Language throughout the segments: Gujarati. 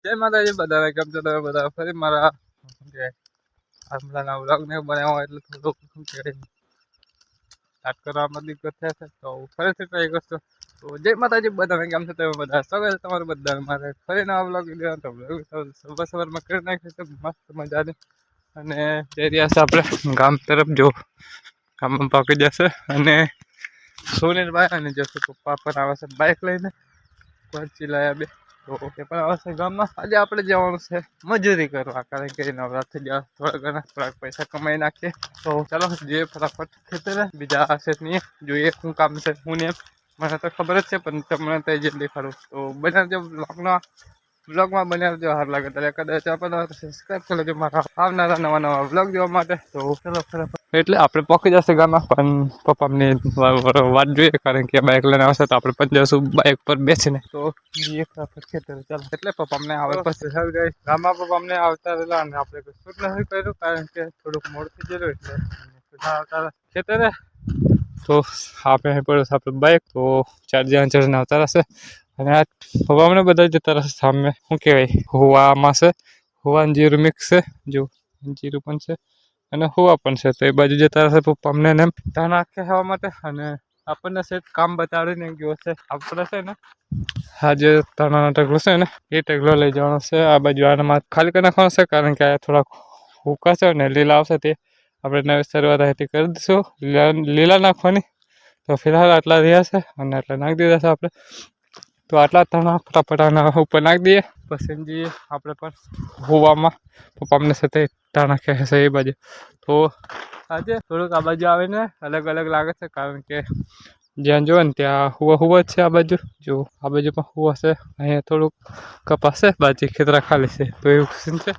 જય માતાજી બધાને, કેમ છો તમે બધા? ફરી મારા હમણાંના વ્લોગને બનાવવા એટલે થોડુંક સ્ટાર્ટ કરવામાં દિક્કત થશે, તો ફરીથી ટ્રાય કરશો. તો જય માતાજી બધાને, કેમ છો તમે બધા? સ્વાગત છે તમારું બધા મારે ફરી નવા વ્લોગ વિડીયો. તો સવારમાં કરી નાખ્યું છે મસ્ત મજાની, અને જઈ રહ્યા છે આપણે ગામ તરફ. જો ગામમાં પાકી જશે અને સુનિલભાઈ અને જશું પપ્પા પણ આવે છે બાઇક લઈને, પહોંચી લાયા બે. તો એ પણ આવશે ગામમાં. આજે આપણે જવાનું છે મજૂરી કરવા, કારણ કે નવરાત્રી જેવા થોડાક પૈસા કમાઈ નાખીએ. તો ચાલો જોઈએ ફટાફટ ખેતરે. બીજા હશે નહીં, જોઈએ શું કામ છે શું નહીં. મને તો ખબર જ છે, પણ તમને તો જે દેખાડું. તો બનાવજો વ્લોગમાં બનાવજો. સારું લાગે ત્યારે કદાચ આપણે સબસ્ક્રાઈબ કરી લેજો મારા આવનારા નવા વ્લોગ જોવા માટે. તો ચાલો ફટાફટ. એટલે આપણે પહોંચી જશે ગામમાં, પણ પપ્પાની વાત જોઈએ, કારણ કે બાઇક લઈને આવશે તો આપણે પણ જશું બાઇક પર બેસીને. તો ખેતર ચાલો, એટલે પપ્પા અમને આવે પછી સર ગઈ ગામમાં. પપ્પા અમને આવતા રહેલા અને આપણે કશું જ નથી કર્યું, કારણ કે થોડુંક મોડું થઈ ગયેલું. એટલે આવતા ખેતરે તો આપણે પડ્યું આપણે બાઇક. તો 4 જણા ચડીને આવતા રહેશે, અને આ પપ્પા અમને બધા જતા રહેશે સામે. શું કહેવાય, હુવામાં છે, હુવાનું જીરું મિક્સ છે, જો જીરું પણ છે અને હુવા પણ છે. તો એ બાજુ જતા રહેશે પપ્પા અમને એમ ધાન આખે હવા માટે. અને આપણને સેટ કામ બતાડીને ગયો છે. આપણે છે ને આ જે ધાણાનો ઢગલો છે ને, એ ઢગલો લઈ જવાનો છે. આ બાજુ આનામાં ખાલી કરી નાખવાનો છે, કારણ કે આ થોડાક હુકા છે ને લીલા આવશે, તે આપણે નવી શરૂઆત અહીંથી કરી દઈશું લીલા નાખવાની. તો ફિલહાલ આટલા રહ્યા છે અને આટલા નાખી દીધા છે આપણે. તો આટલા ધાણા ફટાફટ આના ઉપર નાખી દઈએ, પછી જઈએ આપણે પણ હુવામાં. પપ્પા અમને સાથે ધાણા ખેંચે છે એ બાજુ. તો આજે થોડુંક આ બાજુ આવીને અલગ અલગ લાગે છે, કારણ કે જ્યાં જોવે ને ત્યાં હુવા જ છે. આ બાજુ જો, આ બાજુ પણ હુવા છે. અહીંયા થોડુંક કપાસ છે, બાજુ ખેતરા ખાલી છે. તો એવું સીન છે.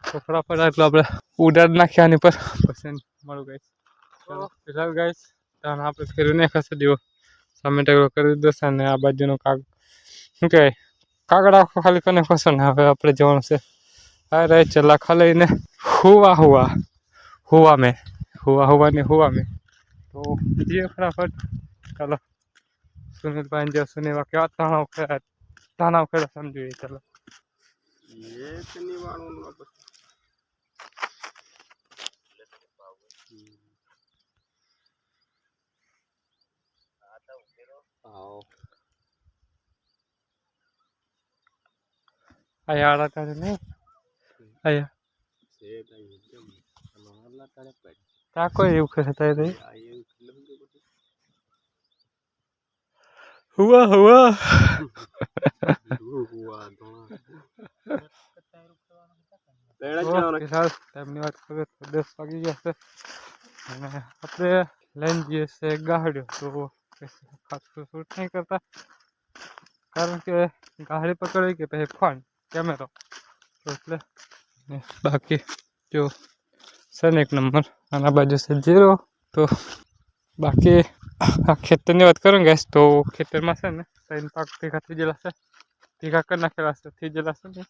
તો ફટાફટ આટલું આપણે ઉડાડી નાખ્યા આની પર, પછી મળું ગાઈસ. ચાલો ફિલહાલ ગાઈસ ધાન આપણે ફેરવી નાખ્યા છે. જેવો સામે ટેકલો કરી દીધો છે, અને આ બાજુનો શું કહેવાય, કાગળ આખો ખાલી કરીને ખસો ને. હવે આપણે જવાનું છે આ રહે ચલા ખાલીને હુવા મેં. તો જઈએ ફટાફટ. ચાલો સુનિલભાઈ જો સુનિલ કેવા તાણા ઉખેડા સમજીએ. ચાલો અહીંયા આડા તારે નહીં, અહીંયા ત્યાં કોઈ એવું કરે તારે હુવા ટાઈમની વાત કરીએ તો 10 વાગી ગયા છે, અને આપણે લઈને જઈએ છે ગાહડ્યો. તો ખાસું શૂટ નહીં કરતા, કારણ કે ગાહડી પકડવી કે પછી ફોન કેમેરો. તો એટલે બાકી જો છે ને 1 નંબર. આના બાજુ છે 0. તો બાકી આ ખેતરની વાત કરું ને ગેસ, તો ખેતરમાં છે ને 3 પાક ભેગા થઈ ગયેલા છે, ભેગા કરી નાખેલા છે, થઈ ગયેલા છે ને.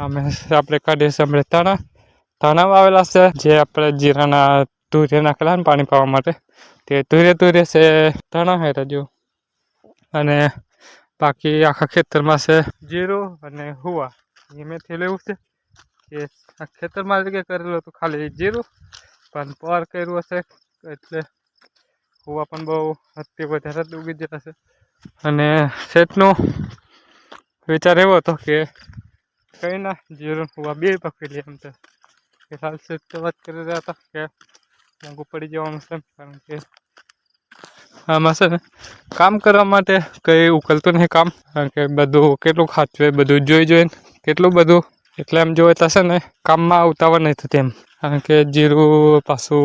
અમે આપણે કાઢીએ છીએ આપણે ધાણા વાવેલા છે, જે આપણે જીરાના તુરે નાખેલા ને પાણી પાવા માટે. તે તુરે છે ધાણા હેરા જો. અને બાકી આખા ખેતરમાં છે જીરું અને હુવા. એ મેં થયેલું છે કે આ ખેતરમાં જગ્યાએ કરેલું હતું ખાલી જીરું, પણ પર કર્યું હશે એટલે હુવા પણ બહુ હદથી વધારે જ ઉગી જતા છે. અને સેટનો વિચાર એવો હતો કે કંઈ ના જીરું હુવા બે પકડી લે. એમ તો કે હાલ સેટ તો વાત કરી રહ્યા હતા કે મોંઘું પડી જવાનું છે, કારણ કે આમાં છે ને કામ કરવા માટે કંઈ ઉકલતું નહીં કામ, કારણ કે બધું કેટલું ખાચવે, બધું જોઈને કેટલું બધું. એટલે એમ જોવે થશે ને કામમાં ઉતાવળ નહીં થતી એમ, કારણ કે જીરું પાછું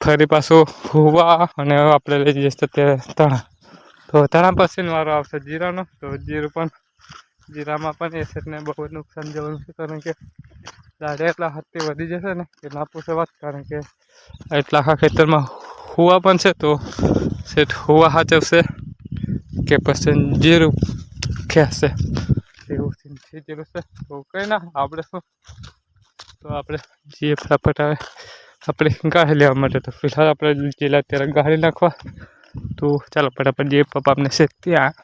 ફરી પાછું હુવા, અને આપણે લઈ જઈએ ત્યારે ધાણા. તો ધાણા પછી વારો આવશે જીરાનો. તો જીરામાં પણ એ સેટને બહુ નુકસાન જવાનું છે, કારણ કે દાડે એટલા હાથથી વધી જશે ને કે ના પૂછે વાત. કારણ કે એટલા આખા ખેતરમાં હુવા પણ છે, તો સેટ હુવા સાચવશે કે પછી જીરું ખેંચશે, એવું થઈ ગયેલું છે. તો કંઈ ના આપણે શું, તો આપણે જઈએ ફટાફટ આવે આપણે ગાળી લેવા માટે. તો ફિલહાલ આપણે જેલા ત્યારે ગાળી નાખવા. તો ચાલો ફટાફટ જઈએ પપ્પા અમને છે ત્યાં.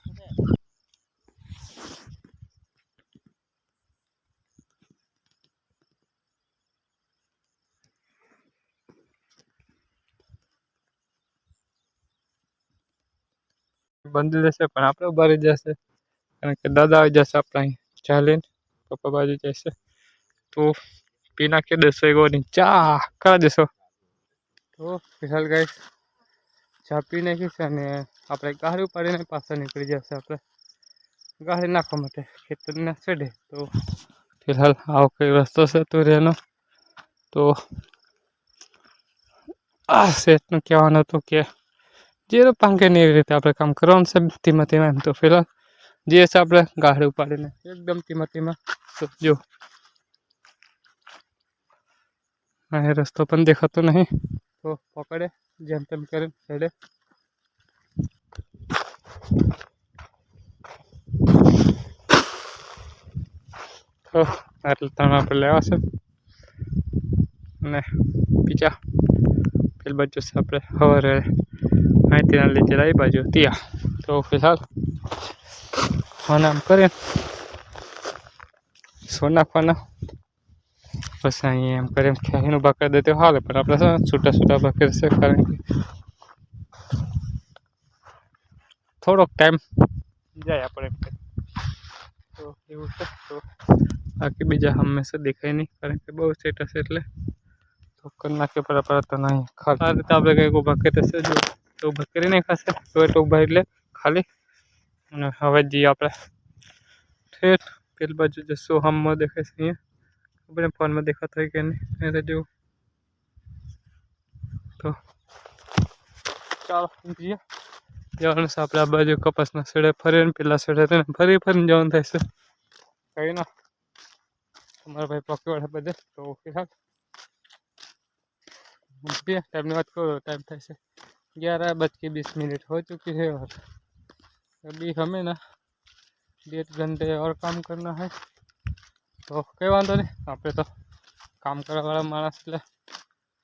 બંધી દેશે પણ આપણે ઉભા રહી જશે કારણ કે દાદા આવી જશે આપણે અહીં ચા લઈને પપ્પા બાજુ જશે તો પી નાખીએ 10 વાગ્યાની ચા કરા દેશો તો ફિલહાલ ગાઈસ ચા પી નાખી છે અને આપણે ગાડી ઉપાડીને પાછા નીકળી જશે આપણે ગાડી નાખવા માટે ખેતરના છેડે તો ફિલહાલ આવો કઈ રસ્તો છે તુરિયાનો તો આ સેટનું કહેવાનું હતું કે જે પાંકે ને એવી રીતે આપણે કામ કરવાનું છે ધીમા ધીમા એમ તો ફિલહાલ જે છે આપણે ગાડી ઉપાડીને એકદમ ધીમા ધીમા તો જો અહીં રસ્તો પણ દેખાતો નહીં તો પકડે જેમ તેમ કરીને છેડે તો એટલે તમે આપણે લેવા છે અને બીજા પેલી બાજુ છે આપણે સવારે અહીંથી ના લીધે આવી બાજુ ત્યાં તો ફિલહાલ આમ કરીએ સો નાખવાના બસ અહીંયા એમ કરીને ખેહીનું ભાકર દે તો હાલે પણ આપણે છે છૂટા છૂટા ભાકર છે કારણ કે થોડોક ટાઈમ જાય આપણે તો એવું છે તો બાકી બીજા હંમેશા દેખાય નહીં કારણ કે બહુ સેટ હશે એટલે તો કરી નાખીએ બરાબર તો નહીં આ રીતે આપણે કંઈક ઊભા કરી હશે જો તો ઊભા કરી નહીં ખાશે તો એટલે ઊભા એટલે ખાલી અને હવે જઈએ આપણે ઠેઠ પેલી બાજુ જે સોહમમાં દેખાય છે અહીંયા આપણે ફોનમાં દેખાતો હોય કે નહીં એટલે જેવું તો ચાલો જઈએ જવાનું છે આપણે આ બાજુ કપાસના છેડે ફરીને પેલા છેડે ફરી ફરીને જવાનું થાય છે કઈ ના તમારા ભાઈ પકવાડે બધે તો ફિલહાલ टाइम बात करो टाइम था 11:20 हो चुकी है और अभी हमें ना 1.5 घंटे और काम करना है तो कई वादो नहीं आप तो काम करने वाला मानस એટલે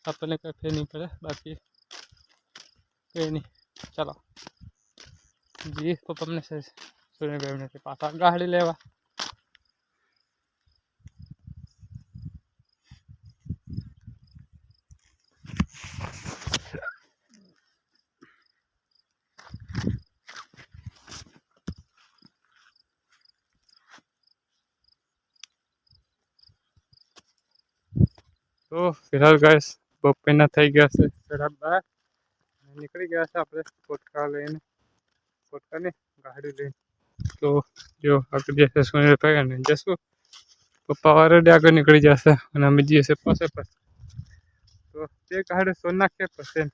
अपने कई फे नहीं पड़े बाकी कई नहीं चलो जी पप्पा ने सूर्य पास गाड़ी लेवा तो फिलहाल गाइस बपैना થઈ ગયા છે જરા બહાર નીકળી ગયા છે આપણે પોટકા લઈને પોટકાને ગાડી લઈને તો જો આગળ જશે સુનિલ ભાઈ અને જશું પપ્પા ઓલરેડી આગળ નીકળી જશે અને અમે જઈએ છે પાસે પાસે તો તે ગાડી સોન નાખે પછી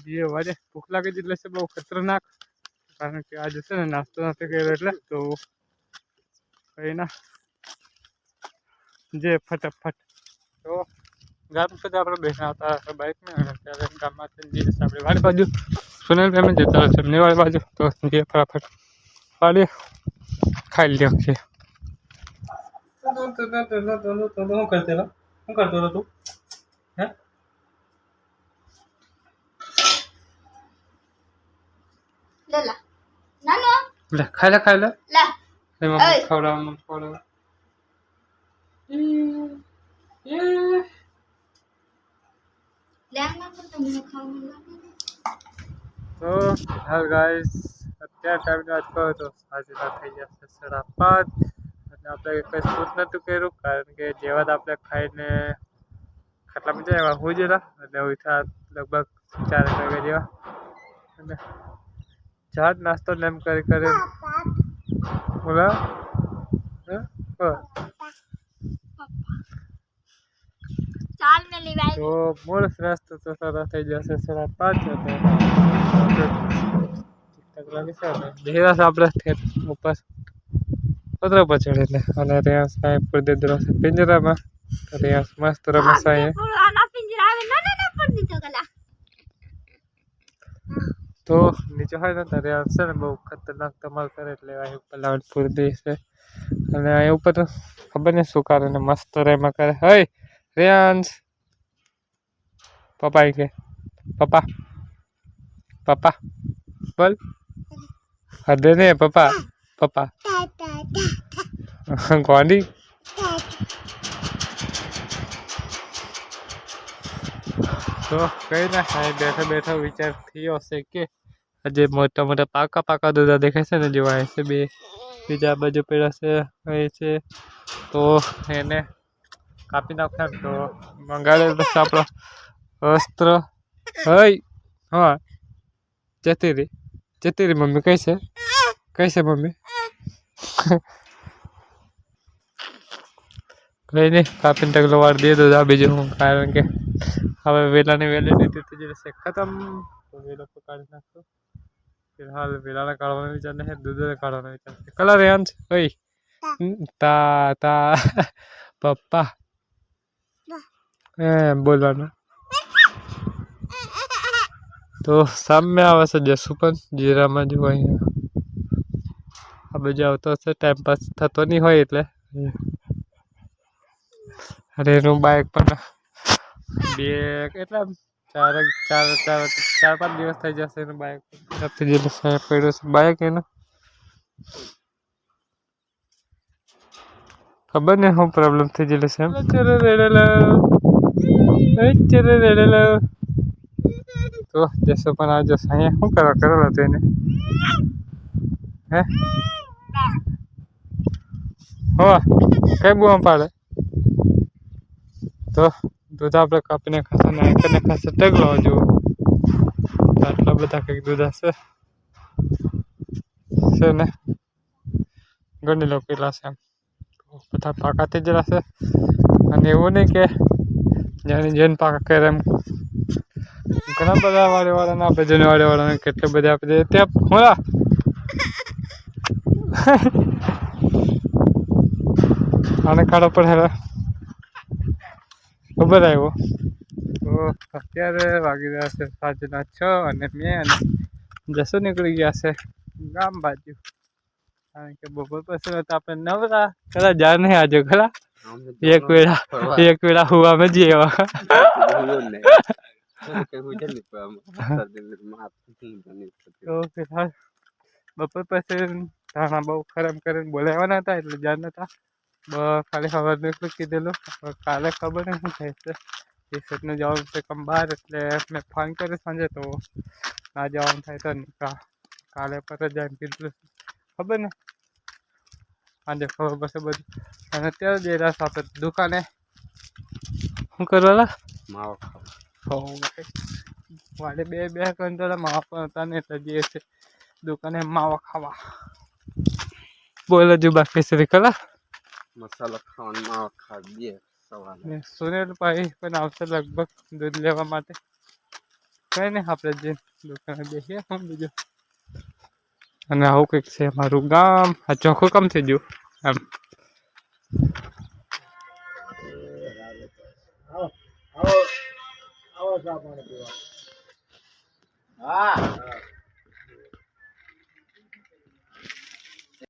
જે વાજે ભૂખ લાગી જ એટલે છે બહુ ખતરનાક કારણ કે આજે છે ને નાસ્તો નથી કર્યો એટલે તો કઈ ના જે ફટાફટ तो गाम से આપણે બેઠા હતા બાઇક में ત્યારે ગામમાંથી જે આપણે વાડી બાજુ સુનિલ ભાઈ में જતા છે એમની વાડી બાજુ તો જે ફટાફટ પાડી ખાઈ લ્યો છે તો હું કરતો તું હે લેલા નાનો લે ખાઈ લે લે એમાં ખવડાવ तो हाल गाइस અત્યારે ટાઈમ વાત કરો તો સાંજના થઈ જશે 5:30 અને આપણે કંઈ શૂટ નહોતું કર્યું કારણ કે જેવા આપણે ખાઈને ખાટલામાં જાય હું જ હતા એટલે ઉઠ્યા લગભગ 4 વાગે જેવા અને ચાટ નાસ્તો ને એમ કરી બોલા तो मोर रास्ता तो सारा થઈ જશે 5:30 ઠીકઠાક લાગે છે ને ધીરા છે આપણે ઉપર પતરા પર ચડે એટલે અને ત્યાં સાહેબ પડદે છે પિંજરામાં તો ત્યાં મસ્ત રમસ आहे તો નીચે હોય ને ત્યારે છે ને બહુ ખતરનાક ધમાલ કરે એટલે અહીં પલાવડ પૂરદી છે અને અહીં ઉપર તો ખબર નહીં શું કરે ને મસ્ત રેમાં કરે હે રેન્સ पापा के पापा पापा बोल हदे ने पापा पापा कौन तो कई ना बैठा बैठा विचार थी हશે કે આજે મોટા મોટા પાકા પાકા દૂધા દેખાય છે ને જેવા છે બે બીજા બાજુ પેલા છે તો એને કાપી નાખે તો મંગાડે પછી આપણો વસ્ત્ર હઈ હા જતી રહી મમ્મી કઈ છે મમ્મી કઈ નહીં કાપીને ટગલો વાર દે દો બીજું હું કારણ કે હવે વેલાની વેલિડિટી થઈ જશે ખતમ તો વેલો કાઢી નાખતો ફિલહાલ વેલાને કાઢવાનો વિચાર નહીં દૂધ કાઢવાનો વિચાર છે કલર યાંશ કઈ તા પપ્પા બોલવાનું તો સામે આવે છે જસુ પણ જીરામાં જો અહીંયા આ બાજુ આવતો હશે ટાઈમ પાસ થતો નહીં હોય એટલે અરે એનું બાઇક પણ બે એટલા 4-5 દિવસ થઈ જશે એનું બાઇક પડ્યું છે બાઇક એનું ખબર ને શું પ્રોબ્લેમ થઈ ગયેલો છે એમ રેડેલો તો જશો પણ આવજો અહીંયા શું કરેલો હતો એને હે હો કઈ બુઆ પાડે તો દૂધ આપણે કાપીને ખાશે નાખીને ખાશે ટગલો હજુ આટલા બધા કંઈક દૂધ હશે છે ને ઘણી લોકો કેટલા છે એમ બધા પાકા થઈ જશે અને એવું નહીં કે જેને પાકા કરે એમ ઘણા બધા વાળીવાળાને આપે જૂની વાળીવાળાને કેટલે બધા આપે ત્યાં હોલા આને કાઢો પડે ખબર આવ્યો તો અત્યારે વાગી રહ્યા છે સાંજના 6 અને મેં જસુ નીકળી ગયા છે ગામ બાજુ કારણ કે બપોર પછી તો આપણે નવરા ખરા જા નહીં આજે ખરા એક વેળા હુવા માં જઈએ તો ફિલહાલ બપોર પછી ધાણા બહુ ખરાબ કરીને બોલાવવાના હતા એટલે જાણ નતા ખાલી સવારનું એટલું કીધેલું કાલે ખબર નહીં શું થાય છે ટી-શર્ટનું જવાનું છે કમ બહાર એટલે મેં ફોન કર્યો સાંજે તો ના જવાનું થાય તો નહીં કાલે પર જ જાય કીધું ખબર ને સાંજે ખબર પડશે બધું અને અત્યારે જઈ રહ્યા આપણે દુકાને શું કરવાના માવા ખાવા વાડે બે કંટોળા માવા પણ હતા ને એટલે જઈએ છે દુકાને માવા ખાવા બોલ હજુ બાકી છે કલા મસાલા ખાવાનું માવા ખાવા સવારે સુનિલભાઈ પણ આવશે લગભગ દૂધ લેવા માટે કઈ નહીં આપણે જે દુકાને બેસીએ હું બીજું અને આવું કંઈક છે મારું ગામ આ ચોખ્ખું કામ થઈ ગયું એમ હા